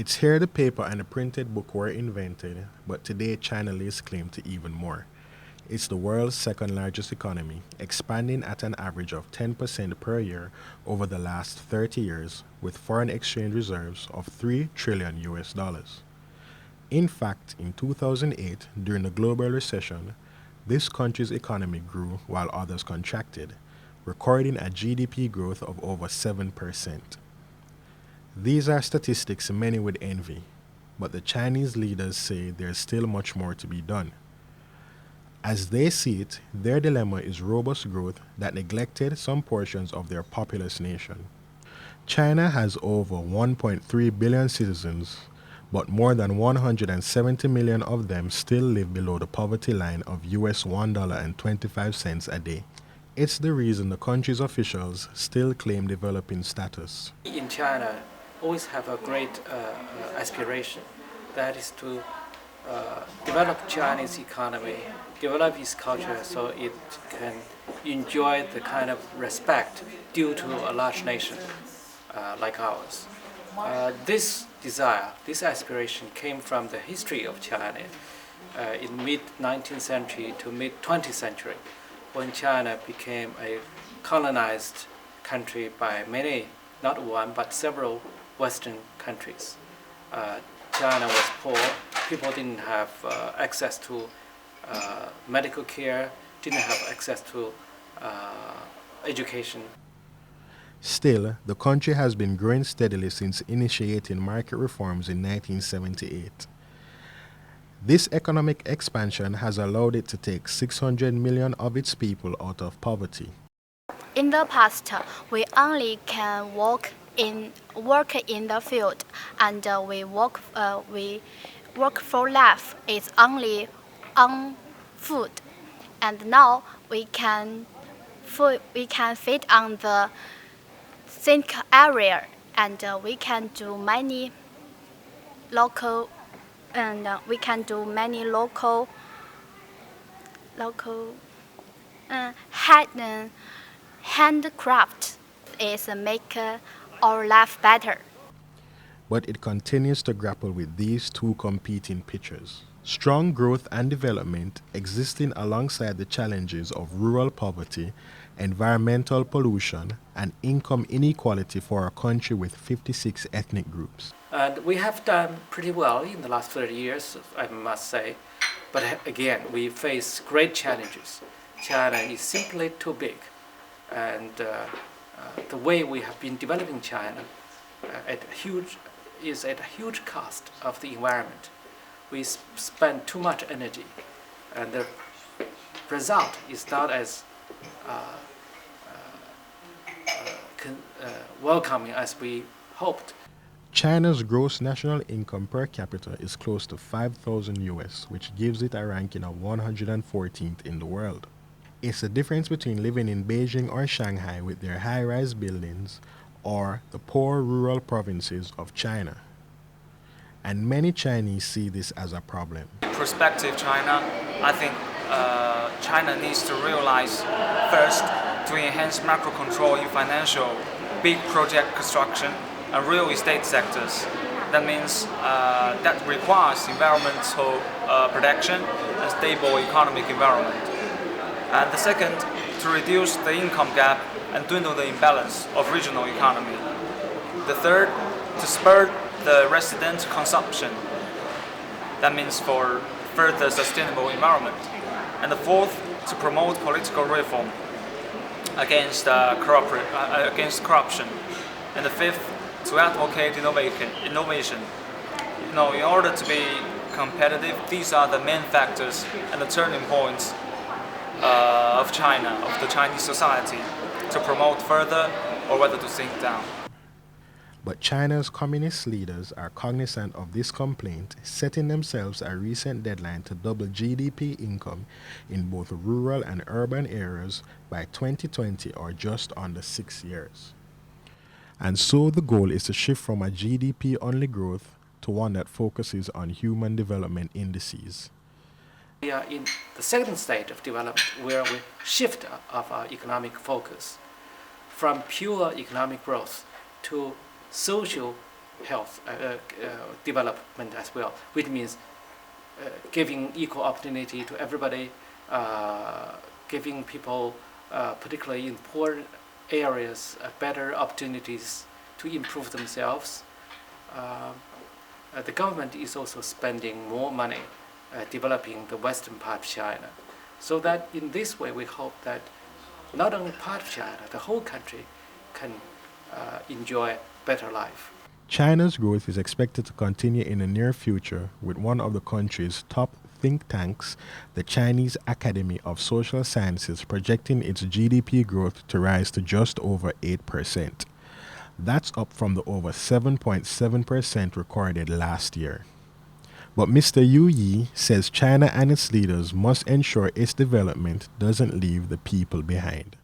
It's here the paper and the printed book were invented, but today China lays claim to even more. It's the world's second largest economy, expanding at an average of 10% per year over the last 30 years, with foreign exchange reserves of 3 trillion US dollars. In fact, in 2008, during the global recession, this country's economy grew while others contracted, recording a GDP growth of over 7%. These are statistics many would envy, but the Chinese leaders say there's still much more to be done. As they see it, their dilemma is robust growth that neglected some portions of their populous nation. China has over 1.3 billion citizens, but more than 170 million of them still live below the poverty line of US $1.25 a day. It's the reason the country's officials still claim developing status. In China, always have a great aspiration, that is to develop Chinese economy, develop its culture so it can enjoy the kind of respect due to a large nation like ours. This desire, this aspiration came from the history of China in mid-19th century to mid-20th century, when China became a colonized country by many, not one, but several Western countries. China was poor, people didn't have access to medical care, didn't have access to education. Still, the country has been growing steadily since initiating market reforms in 1978. This economic expansion has allowed it to take 600 million of its people out of poverty. In the past, we only can work in the field, and we work for life is only on food. And now we can feed on the sink area, and we can do many local handcraft is make our life better. But it continues to grapple with these two competing pictures. Strong growth and development existing alongside the challenges of rural poverty, environmental pollution, and income inequality for a country with 56 ethnic groups. And we have done pretty well in the last 30 years, I must say. But again, we face great challenges. China is simply too big. And the way we have been developing China is at a huge cost of the environment. We spend too much energy, and the result is not as welcoming as we hoped. China's gross national income per capita is close to 5,000 US, which gives it a ranking of 114th in the world. It's the difference between living in Beijing or Shanghai with their high-rise buildings or the poor rural provinces of China. And many Chinese see this as a problem. Prospective China, I think China needs to realize first to enhance macro control in financial, big project construction and real estate sectors. That means that requires environmental protection and stable economic environment. And the second, to reduce the income gap and dwindle the imbalance of regional economy. The third, to spur the resident consumption. That means for further sustainable environment. And the fourth, to promote political reform against corruption. And the fifth, to advocate innovation. In order to be competitive, these are the main factors and the turning points of China, of the Chinese society, to promote further or whether to sink down. But China's communist leaders are cognizant of this complaint, setting themselves a recent deadline to double GDP income in both rural and urban areas by 2020, or just under 6 years. And so the goal is to shift from a GDP-only growth to one that focuses on human development indices. We are in the second stage of development, where we shift of our economic focus from pure economic growth to social health development as well, which means giving equal opportunity to everybody, giving people, particularly in poor areas, better opportunities to improve themselves. The government is also spending more money developing the western part of China. So that in this way we hope that not only part of China, the whole country can enjoy better life. China's growth is expected to continue in the near future, with one of the country's top think tanks, the Chinese Academy of Social Sciences, projecting its GDP growth to rise to just over 8%. That's up from the over 7.7% recorded last year. But Mr. Yu Yi says China and its leaders must ensure its development doesn't leave the people behind.